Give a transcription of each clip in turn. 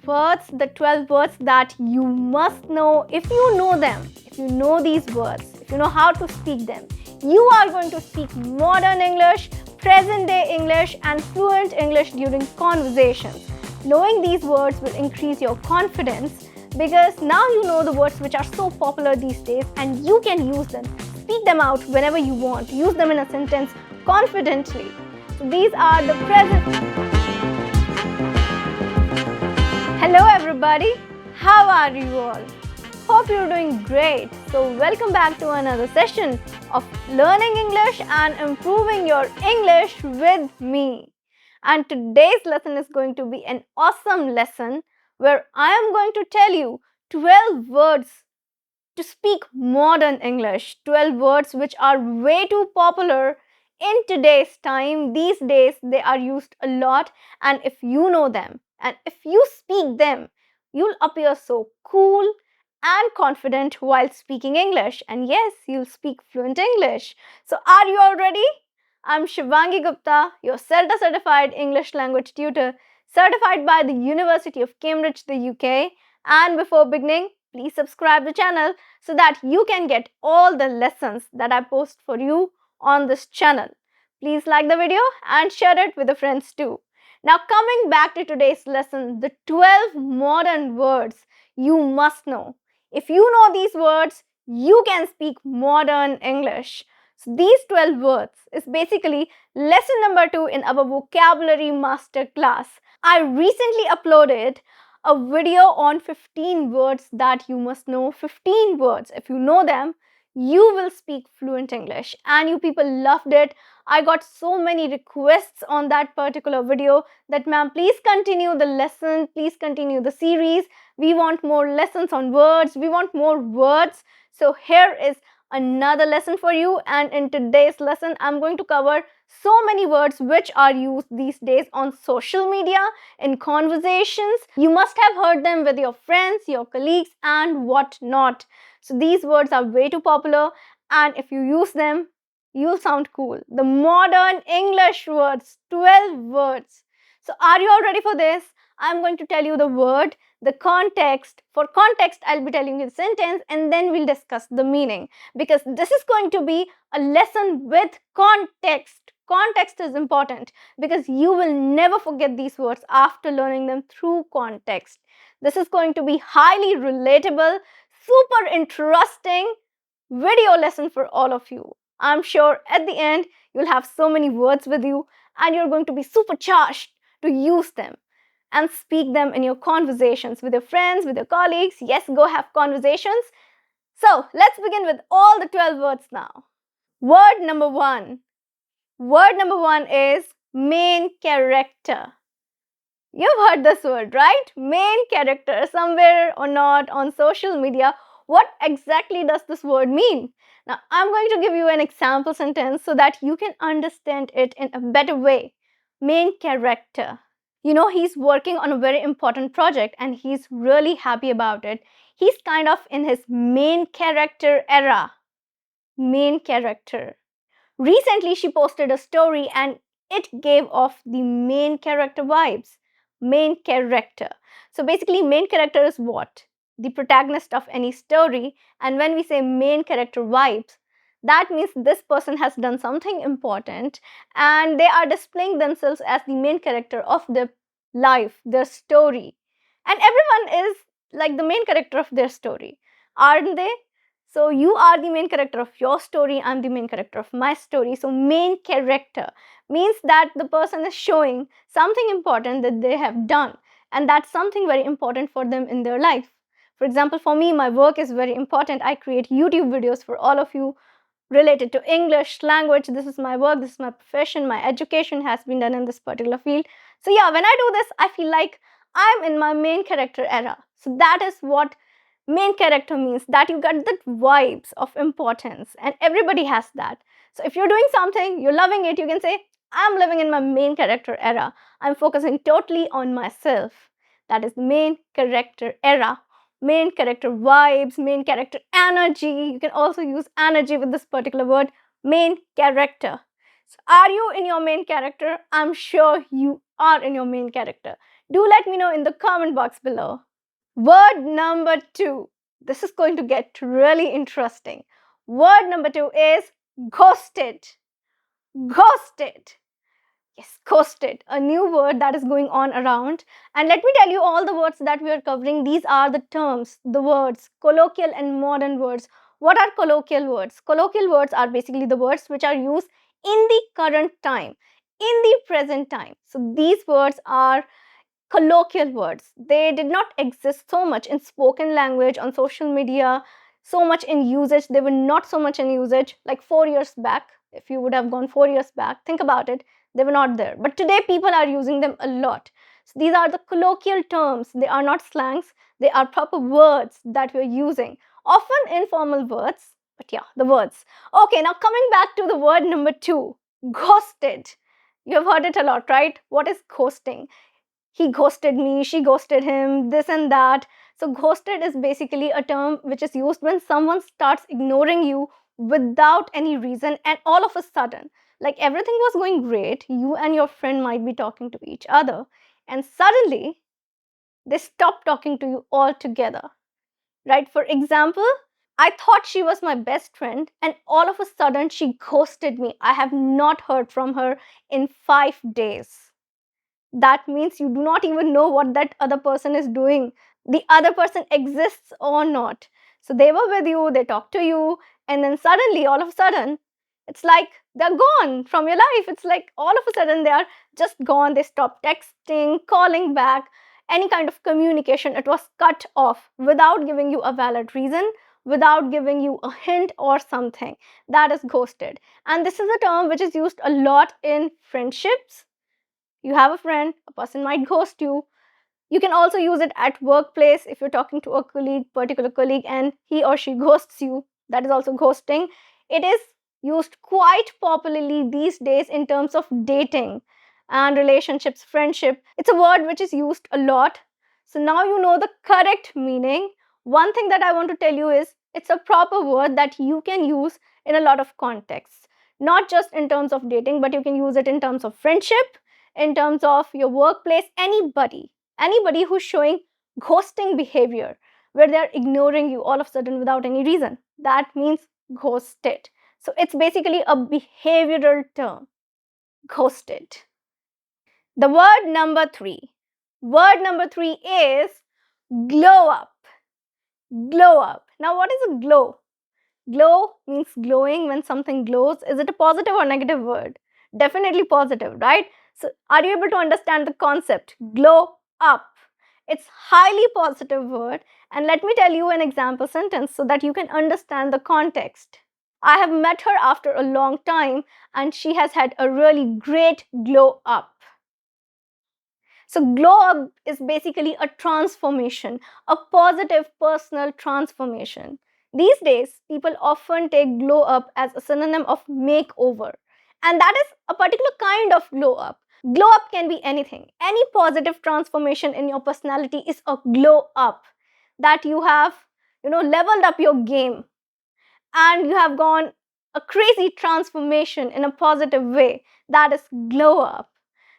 words, the 12 words that you must know. If you know them, if you know these words, if you know how to speak them, you are going to speak modern English, present day English, and fluent English during conversations. Knowing these words will increase your confidence because now you know the words which are so popular these days and you can use them. Speak them out whenever you want. Use them in a sentence confidently. So these are the present. Hello everybody, how are you all? Hope you're doing great. So welcome back to another session of learning English and improving your English with me. And today's lesson is going to be an awesome lesson where I am going to tell you 12 words to speak modern English. 12 words which are way too popular in today's time. These days they are used a lot, and if you know them and if you speak them, you'll appear so cool and confident while speaking English. And yes, you'll speak fluent English. So are you all ready? I'm Shivangi Gupta, your CELTA-certified English language tutor, certified by the University of Cambridge, the UK. And before beginning, please subscribe the channel so that you can get all the lessons that I post for you on this channel. Please like the video and share it with your friends too. Now coming back to today's lesson, the 12 modern words you must know. If you know these words, you can speak modern English. So these 12 words is basically lesson number 2 in our vocabulary master class. I recently uploaded a video on 15 words that you must know. 15 words. If you know them, you will speak fluent English. And you people loved it. I got so many requests on that particular video that ma'am, please continue the lesson. Please continue the series. We want more lessons on words. We want more words. So here is another lesson for you, and in today's lesson I'm going to cover so many words which are used these days on social media, in conversations. You must have heard them with your friends, your colleagues and whatnot. So these words are way too popular, and if you use them, you'll sound cool. The modern English words, 12 words. So are you all ready for this? I'm going to tell you the word, the context. For context, I'll be telling you the sentence and then we'll discuss the meaning, because this is going to be a lesson with context. Context is important because you will never forget these words after learning them through context. This is going to be highly relatable, super interesting video lesson for all of you. I'm sure at the end you'll have so many words with you and you're going to be super charged to use them and speak them in your conversations with your friends, with your colleagues. Yes, go have conversations. So let's begin with all the 12 words now. Word number 1. Word number 1 is main character. You've heard this word, right? Main character, somewhere or not on social media. What exactly does this word mean? Now, I'm going to give you an example sentence so that you can understand it in a better way. Main character. You know, he's working on a very important project and he's really happy about it. He's kind of in his main character era. Main character. Recently, she posted a story and it gave off the main character vibes. Main character. So basically, main character is what? The protagonist of any story. And when we say main character vibes, that means this person has done something important and they are displaying themselves as the main character of their life, their story. And everyone is like the main character of their story, aren't they? So you are the main character of your story, I'm the main character of my story. So main character means that the person is showing something important that they have done, and that's something very important for them in their life. For example, for me, my work is very important. I create YouTube videos for all of you related to English language. This is my work, this is my profession, my education has been done in this particular field. So yeah, when I do this, I feel like I'm in my main character era. So that is what main character means, that you get the vibes of importance, and everybody has that. So if you're doing something, you're loving it, you can say, I'm living in my main character era. I'm focusing totally on myself. That is the main character era. Main character vibes, main character energy. You can also use energy with this particular word, main character. So are you in your main character? I'm sure you are in your main character. Do let me know in the comment box below. Word number 2. This is going to get really interesting. Word number 2 is ghosted. Ghosted. Yes, ghosted. A new word that is going on around. And let me tell you all the words that we are covering. These are the terms, the words, colloquial and modern words. What are colloquial words? Colloquial words are basically the words which are used in the current time, in the present time. So these words are colloquial words. They did not exist so much in spoken language, on social media, so much in usage. They were not so much in usage like 4 years back. If you would have gone 4 years back, think about it, they were not there. But today, people are using them a lot. So these are the colloquial terms. They are not slangs, they are proper words that we're using, often informal words. But yeah, the words. Okay, now coming back to the word number 2, ghosted. You have heard it a lot, right? What is ghosting? He ghosted me, she ghosted him, this and that. So, ghosted is basically a term which is used when someone starts ignoring you without any reason, and all of a sudden, like everything was going great, you and your friend might be talking to each other, and suddenly they stop talking to you altogether. Right? For example, I thought she was my best friend, and all of a sudden she ghosted me. I have not heard from her in 5 days. That means you do not even know what that other person is doing, the other person exists or not. So they were with you, they talked to you, and then suddenly, all of a sudden, it's like they're gone from your life. It's like all of a sudden they are just gone. They stopped texting, calling back, any kind of communication. It was cut off without giving you a valid reason, without giving you a hint or something. That is ghosted. And this is a term which is used a lot in friendships. You have a friend, a person might ghost you. You can also use it at workplace if you're talking to a colleague, particular colleague, and he or she ghosts you. That is also ghosting. It is used quite popularly these days in terms of dating and relationships, friendship. It's a word which is used a lot. So now you know the correct meaning. One thing that I want to tell you is it's a proper word that you can use in a lot of contexts. Not just in terms of dating, but you can use it in terms of friendship, in terms of your workplace, anybody who's showing ghosting behavior where they're ignoring you all of a sudden without any reason, that means ghosted. So it's basically a behavioral term, ghosted. The word number 3 is glow up. Glow up. Now what is a glow? Glow means glowing. When something glows, is it a positive or negative word? Definitely positive, right? So are you able to understand the concept? Glow up. It's highly positive word, and let me tell you an example sentence so that you can understand the context. I have met her after a long time and she has had a really great glow up. So, glow up is basically a transformation, a positive personal transformation. These days, people often take glow up as a synonym of makeover, and that is a particular kind of glow up. Glow up can be anything. Any positive transformation in your personality is a glow up, that you have, leveled up your game and you have gone a crazy transformation in a positive way. That is glow up.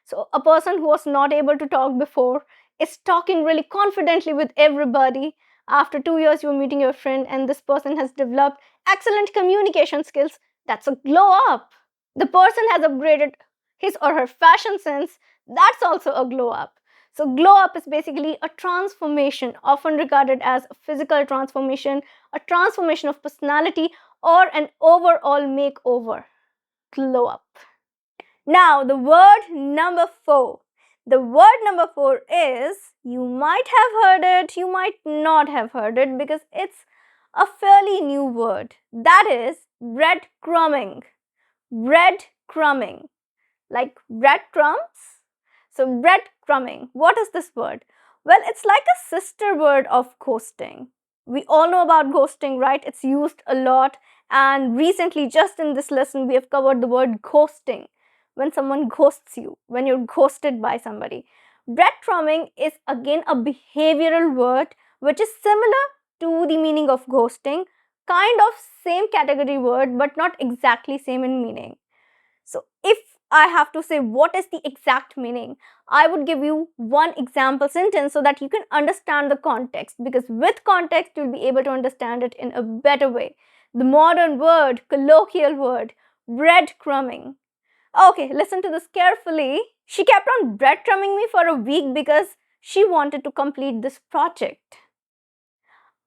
So, a person who was not able to talk before is talking really confidently with everybody. After 2 years, you're meeting your friend, and this person has developed excellent communication skills. That's a glow up. The person has upgraded his or her fashion sense. That's also a glow up. So, glow up is basically a transformation, often regarded as a physical transformation, a transformation of personality, or an overall makeover. Glow up. Now, the word number 4. The word number 4 is, you might have heard it, you might not have heard it because it's a fairly new word. That is breadcrumbing. Breadcrumbing. Like breadcrumbs? So, breadcrumbing. What is this word? Well, it's like a sister word of ghosting. We all know about ghosting, right? It's used a lot. And recently, just in this lesson, we have covered the word ghosting. When someone ghosts you, when you're ghosted by somebody. Breadcrumbing is again a behavioral word which is similar to the meaning of ghosting, kind of same category word but not exactly same in meaning. So if I have to say what is the exact meaning, I would give you one example sentence so that you can understand the context, because with context you'll be able to understand it in a better way. The modern word, colloquial word, breadcrumbing. Okay, listen to this carefully. She kept on breadcrumbing me for a week because she wanted to complete this project.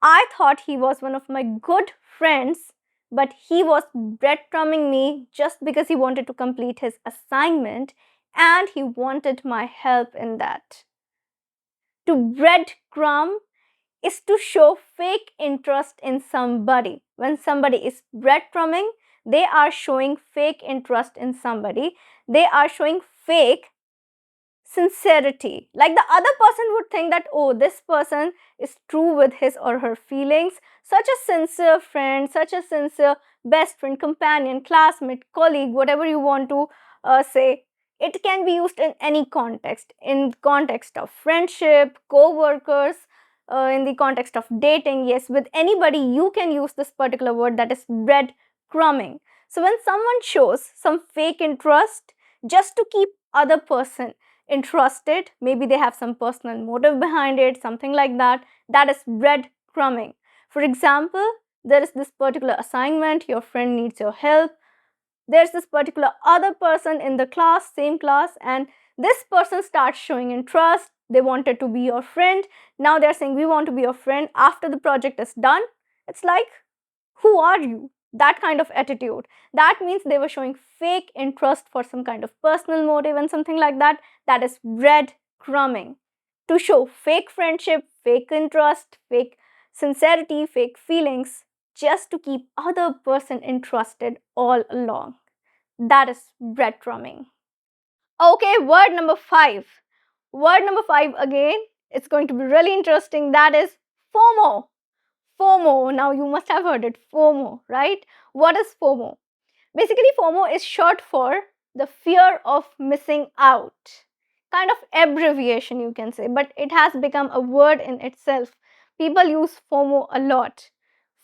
I thought he was one of my good friends, but he was breadcrumbing me just because he wanted to complete his assignment and he wanted my help in that. To breadcrumb is to show fake interest in somebody. When somebody is breadcrumbing, they are showing fake interest in somebody. They are showing fake sincerity. Like the other person would think that, oh, this person is true with his or her feelings. Such a sincere friend, such a sincere best friend, companion, classmate, colleague, whatever you want to say. It can be used in any context. In context of friendship, co-workers, in the context of dating. Yes, with anybody you can use this particular word, that is breadcrumbing. So when someone shows some fake interest just to keep other person interested, maybe they have some personal motive behind it, something like that, that is breadcrumbing. For example, there is this particular assignment, your friend needs your help. There's this particular other person in the class, same class, and this person starts showing interest. They wanted to be your friend. Now they're saying, we want to be your friend after the project is done. It's like, who are you? That kind of attitude. That means they were showing fake interest for some kind of personal motive and something like that. That is breadcrumbing. To show fake friendship, fake interest, fake sincerity, fake feelings, just to keep other person interested all along. That is breadcrumbing. Okay, word number 5. Word number 5 again. It's going to be really interesting. That is FOMO. FOMO. Now you must have heard it. FOMO, right? What is FOMO? Basically, FOMO is short for the fear of missing out. Kind of abbreviation, you can say, but it has become a word in itself. People use FOMO a lot.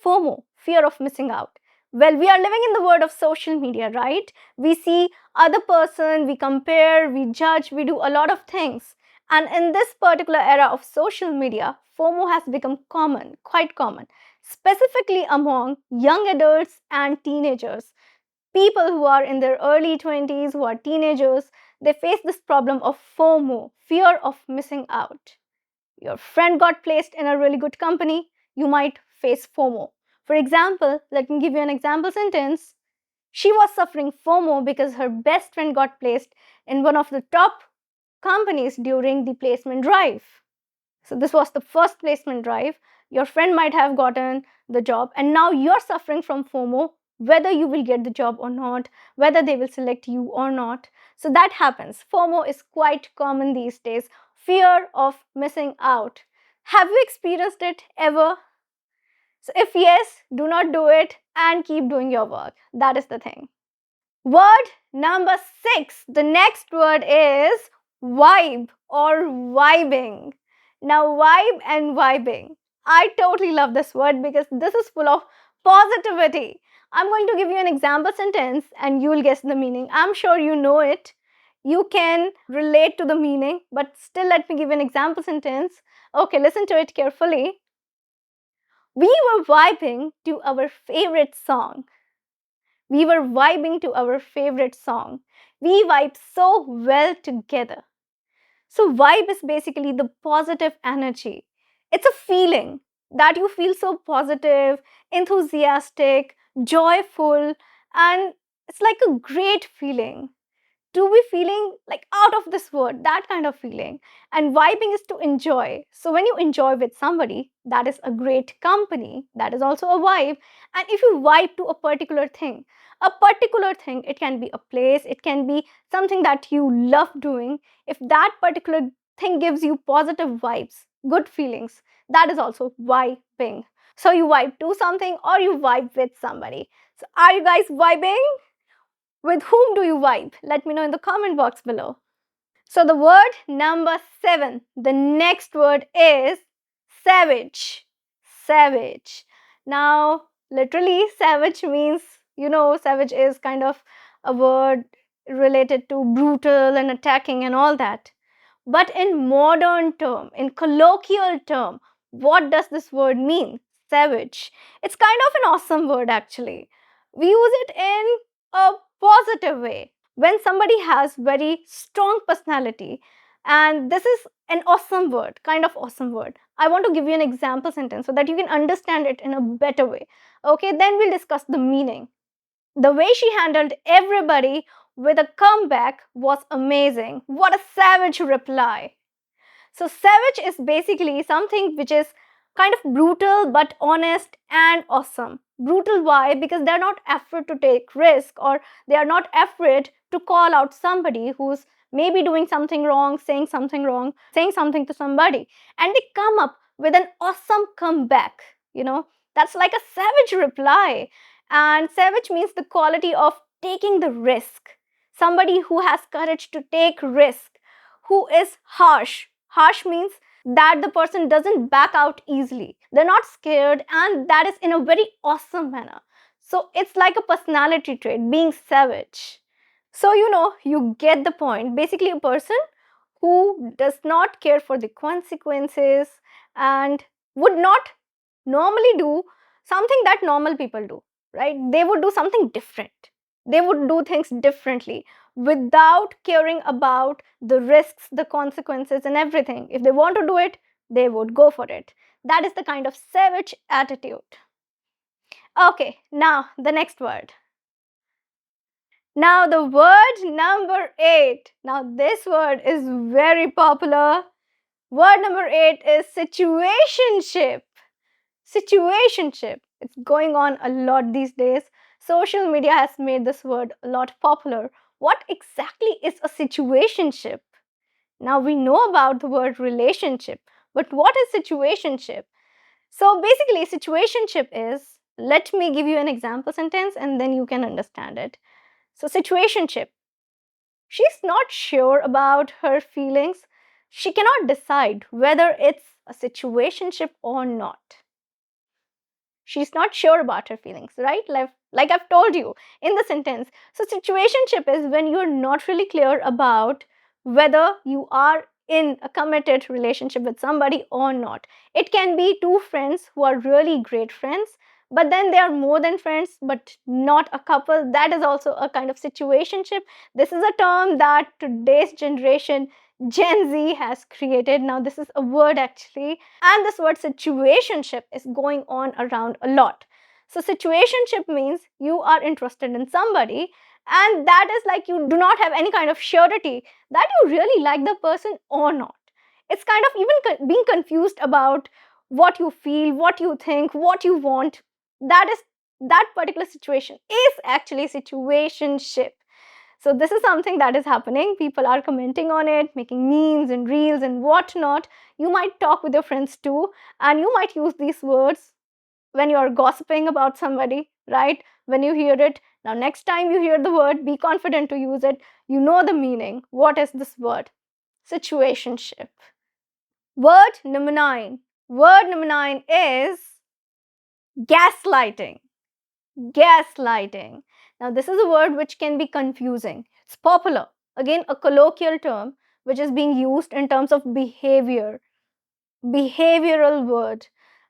FOMO, fear of missing out. Well, we are living in the world of social media, right? We see other person, we compare, we judge, we do a lot of things. And in this particular era of social media, FOMO has become common, quite common, specifically among young adults and teenagers. People who are in their early 20s, who are teenagers, they face this problem of FOMO, fear of missing out. Your friend got placed in a really good company, you might face FOMO. For example, let me give you an example sentence. She was suffering FOMO because her best friend got placed in one of the top companies during the placement drive. So this was the first placement drive. Your friend might have gotten the job and now you're suffering from FOMO, whether you will get the job or not, whether they will select you or not. So that happens. FOMO is quite common these days. Fear of missing out. Have you experienced it ever? So if yes, do not do it and keep doing your work. That is the thing. Word number 6. The next word is vibe or vibing. Now, vibe and vibing. I totally love this word because this is full of positivity. I'm going to give you an example sentence and you will guess the meaning. I'm sure you know it. You can relate to the meaning, but still let me give you an example sentence. Okay, listen to it carefully. We were vibing to our favorite song. We were vibing to our favorite song. We vibe so well together. So, vibe is basically the positive energy. It's a feeling that you feel so positive, enthusiastic, joyful, and it's like a great feeling to be feeling like out of this world, that kind of feeling. And vibing is to enjoy. So when you enjoy with somebody, that is a great company. That is also a vibe. And if you vibe to a particular thing, it can be a place, it can be something that you love doing. If that particular thing gives you positive vibes, good feelings, that is also vibing. So you vibe to something or you vibe with somebody. So are you guys vibing? With whom do you vibe? Let me know in the comment box below. So the word number 7, the next word is savage. Savage. Now, literally, savage means, savage is kind of a word related to brutal and attacking and all that. But in modern term, in colloquial term, what does this word mean? Savage. It's kind of an awesome word actually. We use it in a positive way when somebody has very strong personality, and this is an awesome word, kind of awesome word. I want to give you an example sentence so that you can understand it in a better way. Okay, then we'll discuss the meaning. The way she handled everybody with a comeback was amazing. What a savage reply. So, savage is basically something which is kind of brutal but honest and awesome. Brutal, why? Because they're not afraid to take risk, or they are not afraid to call out somebody who's maybe doing something wrong, saying something to somebody, and they come up with an awesome comeback. That's like a savage reply. And savage means the quality of taking the risk. Somebody who has courage to take risk, who is harsh. Harsh means that the person doesn't back out easily. They're not scared, and that is in a very awesome manner. So it's like a personality trait, being savage. So, you get the point. Basically, a person who does not care for the consequences and would not normally do something that normal people do, right? They would do something different. They would do things differently without caring about the risks, the consequences, and everything. If they want to do it, they would go for it. That is the kind of savage attitude. Okay, now the next word. Now, the word number 8. Now, this word is very popular. Word number 8 is situationship. Situationship. It's going on a lot these days. Social media has made this word a lot popular. What exactly is a situationship? Now we know about the word relationship, but what is situationship? So basically, situationship is, let me give you an example sentence and then you can understand it. So, situationship. She's not sure about her feelings. She cannot decide whether it's a situationship or not. She's not sure about her feelings, right? Like I've told you in the sentence. So, situationship is when you're not really clear about whether you are in a committed relationship with somebody or not. It can be two friends who are really great friends, but then they are more than friends, but not a couple. That is also a kind of situationship. This is a term that today's generation, Gen Z, has created. Now, this is a word actually, and this word situationship is going on around a lot. So, situationship means you are interested in somebody, and that is like you do not have any kind of surety that you really like the person or not. It's kind of even being confused about what you feel, what you think, what you want. That particular situation is actually situationship. So this is something that is happening. People are commenting on it, making memes and reels and whatnot. You might talk with your friends too, and you might use these words when you are gossiping about somebody, right? When you hear it. Now, next time you hear the word, be confident to use it. You know the meaning. What is this word? Situationship. Word number 9. Word number 9 is gaslighting. Gaslighting. Now, this is a word which can be confusing. It's popular. Again, a colloquial term which is being used in terms of behavior. Behavioral word.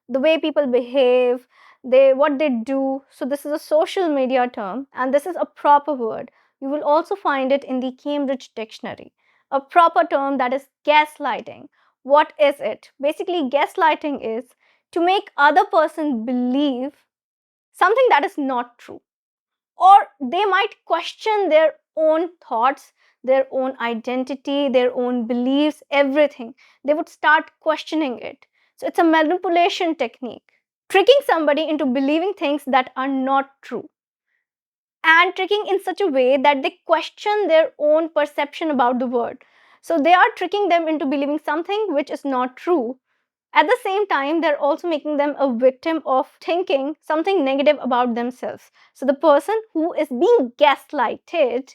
The way people behave, what they do. So, this is a social media term, and this is a proper word. You will also find it in the Cambridge Dictionary. A proper term, that is gaslighting. What is it? Basically, gaslighting is to make other person believe something that is not true, or they might question their own thoughts, their own identity, their own beliefs, everything. They would start questioning it. So it's a manipulation technique, tricking somebody into believing things that are not true, and tricking in such a way that they question their own perception about the world. So they are tricking them into believing something which is not true. At the same time, they're also making them a victim of thinking something negative about themselves. So the person who is being gaslighted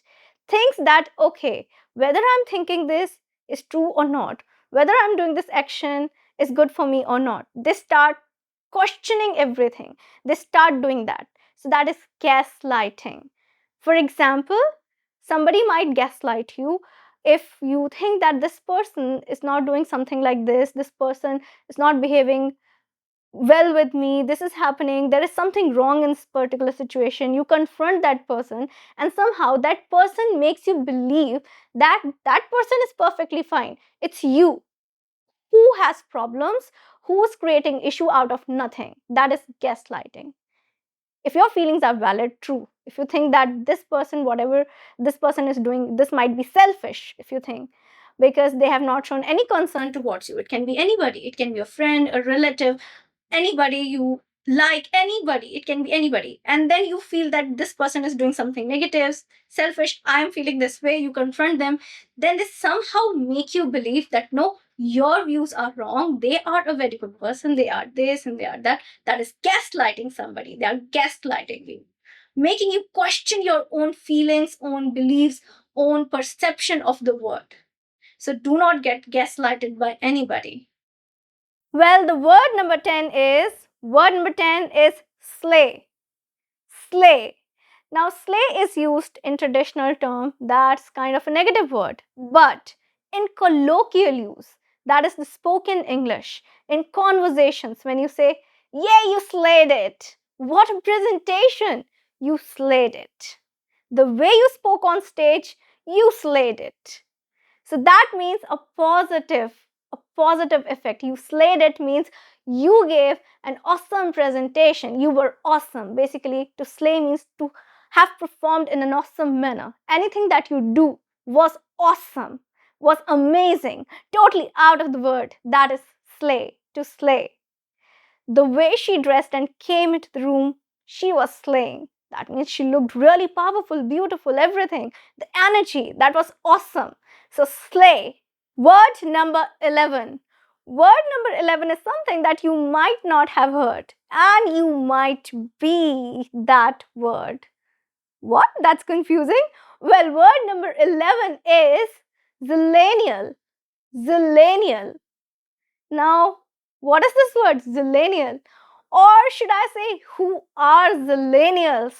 thinks that, okay, whether I'm thinking this is true or not, whether I'm doing this action is good for me or not, they start questioning everything. They start doing that. So that is gaslighting. For example, somebody might gaslight you if you think that this person is not doing something like this person is not behaving well with me, this is happening, there is something wrong in this particular situation, you confront that person, and somehow that person makes you believe that that person is perfectly fine. It's you who has problems, who's creating issue out of nothing. That is gaslighting. If your feelings are valid, true, if you think that this person, whatever this person is doing, this might be selfish, if you think, because they have not shown any concern towards you, it can be anybody, it can be a friend, a relative, anybody you like, anybody, it can be anybody, and then you feel that this person is doing something negative, selfish, I am feeling this way, you confront them, then they somehow make you believe that no, your views are wrong, they are a very good person, they are this and they are that. That is gaslighting somebody. They are gaslighting you, making you question your own feelings, own beliefs, own perception of the world. So do not get gaslighted by anybody. Well, the word number 10 is slay. Slay. Now, slay is used in traditional term, that's kind of a negative word. But in colloquial use, that is the spoken English, in conversations, when you say, yeah, you slayed it. What a presentation. You slayed it. The way you spoke on stage, you slayed it. So that means a positive effect. You slayed it means you gave an awesome presentation. You were awesome. Basically, to slay means to have performed in an awesome manner. Anything that you do was awesome, was amazing, totally out of the word. That is slay, to slay. The way she dressed and came into the room, she was slaying. That means she looked really powerful, beautiful, everything. The energy, that was awesome. So, slay. Word number 11. Word number 11 is something that you might not have heard, and you might be that word. What? That's confusing. Well, word number 11 is Zillennial. Zillennial. Now, what is this word, Zillennial? Or should I say, who are Zillennials?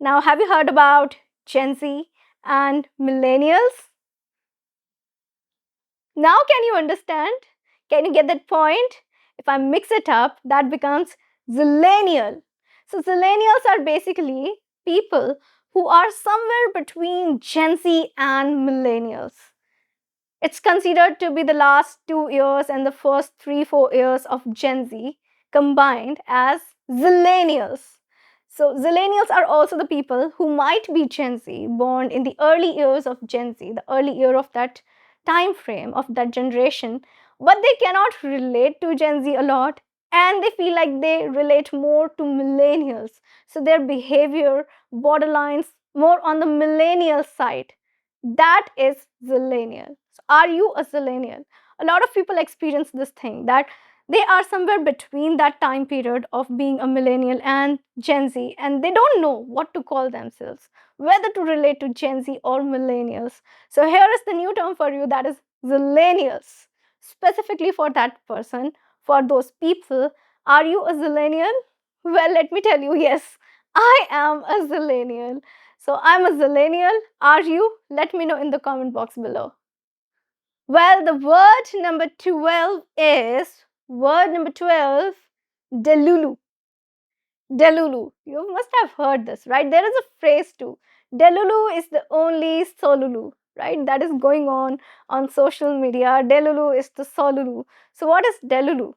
Now, have you heard about Gen Z and millennials? Now, can you understand? Can you get that point? If I mix it up, that becomes Zillennial. So, Zillennials are basically people who are somewhere between Gen Z and millennials. It's considered to be the last 2 years and the first 3-4 years of Gen Z combined as Zillennials. So, Zillennials are also the people who might be Gen Z, born in the early years of Gen Z, the early year of that time frame of that generation, but they cannot relate to Gen Z a lot, and they feel like they relate more to millennials. So, their behavior borderlines more on the millennial side. That is Zillennial. So are you a Zillennial? A lot of people experience this thing, that they are somewhere between that time period of being a millennial and Gen Z, and they don't know what to call themselves, whether to relate to Gen Z or millennials. So here is the new term for you, that is Zillennials. Specifically for that person, for those people, are you a Zillennial? Well, let me tell you, yes, I am a Zillennial. So I'm a Zillennial. Are you? Let me know in the comment box below. Well, the word number 12 is Delulu. Delulu. You must have heard this, right? There is a phrase too. Delulu is the only Solulu, right? That is going on social media. Delulu is the Solulu. So what is Delulu?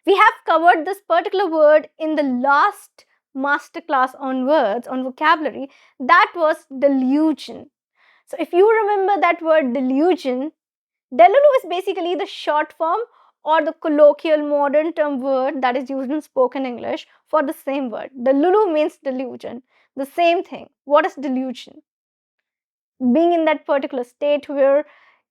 We have covered this particular word in the last masterclass on words, on vocabulary. That was delusion. So if you remember that word delusion, Delulu is basically the short form or the colloquial modern term word that is used in spoken English for the same word. Delulu means delusion. The same thing. What is delusion? Being in that particular state where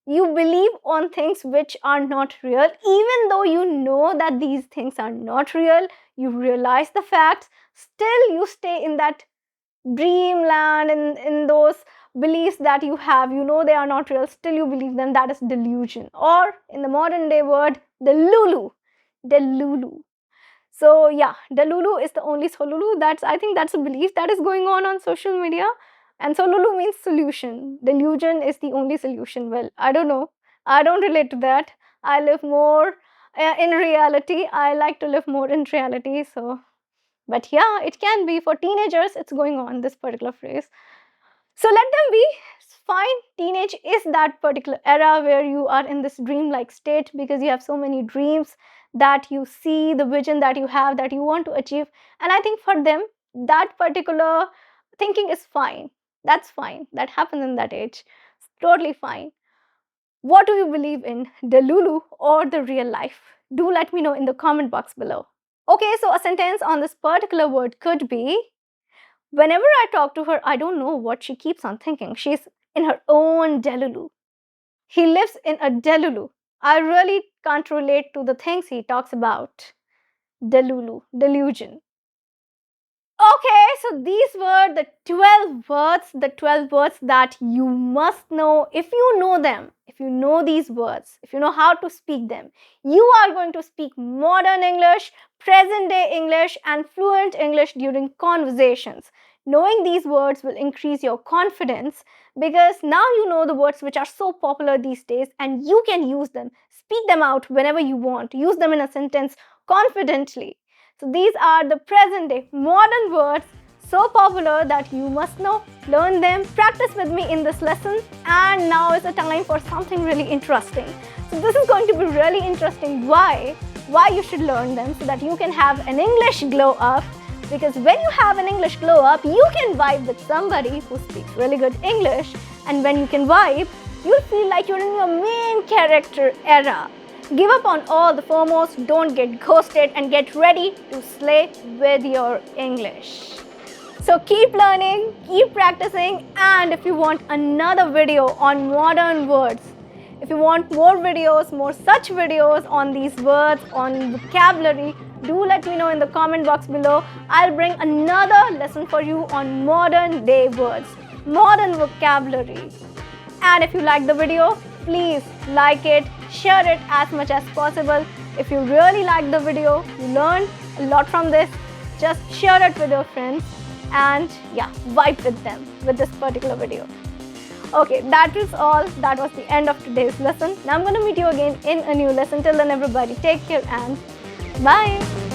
you believe on things which are not real, even though you know that these things are not real, you realize the facts, still you stay in that dreamland, in those beliefs that you have, you know they are not real, still you believe them. That is delusion, or in the modern day word, Delulu. Delulu. So yeah, Delulu is the only Solulu. I think that's a belief that is going on social media. And so Lulu means solution. Delusion is the only solution. Well, I don't know. I don't relate to that. I live more in reality. I like to live more in reality. So, but yeah, it can be for teenagers. It's going on, this particular phrase. So let them be. It's fine. Teenage is that particular era where you are in this dreamlike state because you have so many dreams that you see, the vision that you have that you want to achieve. And I think for them, that particular thinking is fine. That's fine. That happens in that age. It's totally fine. What do you believe in, Delulu or the real life? Do let me know in the comment box below. Okay, so a sentence on this particular word could be, whenever I talk to her, I don't know what she keeps on thinking. She's in her own Delulu. He lives in a Delulu. I really can't relate to the things he talks about. Delulu, delusion. Okay, so these were the 12 words that you must know. If you know them, if you know these words, if you know how to speak them, you are going to speak modern English, present day English, and fluent English during conversations. Knowing these words will increase your confidence because now you know the words which are so popular these days and you can use them. Speak them out whenever you want. Use them in a sentence confidently. So these are the present day modern words so popular that you must know, learn them, practice with me in this lesson, and now is the time for something really interesting. So this is going to be really interesting. Why you should learn them so that you can have an English glow up, because when you have an English glow up, you can vibe with somebody who speaks really good English, and when you can vibe, you'll feel like you're in your main character era. Give up on all the FOMOs, don't get ghosted, and get ready to slay with your English. So keep learning, keep practicing, and if you want another video on modern words, if you want more videos, more such videos on these words, on vocabulary, do let me know in the comment box below. I'll bring another lesson for you on modern day words, modern vocabulary. And if you like the video, please like it, share it as much as possible. If you really like the video, you learned a lot from this, just share it with your friends and yeah, vibe with them with this particular video. Okay, that is all. That was the end of today's lesson. Now I'm going to meet you again in a new lesson. Till then, everybody, take care and bye.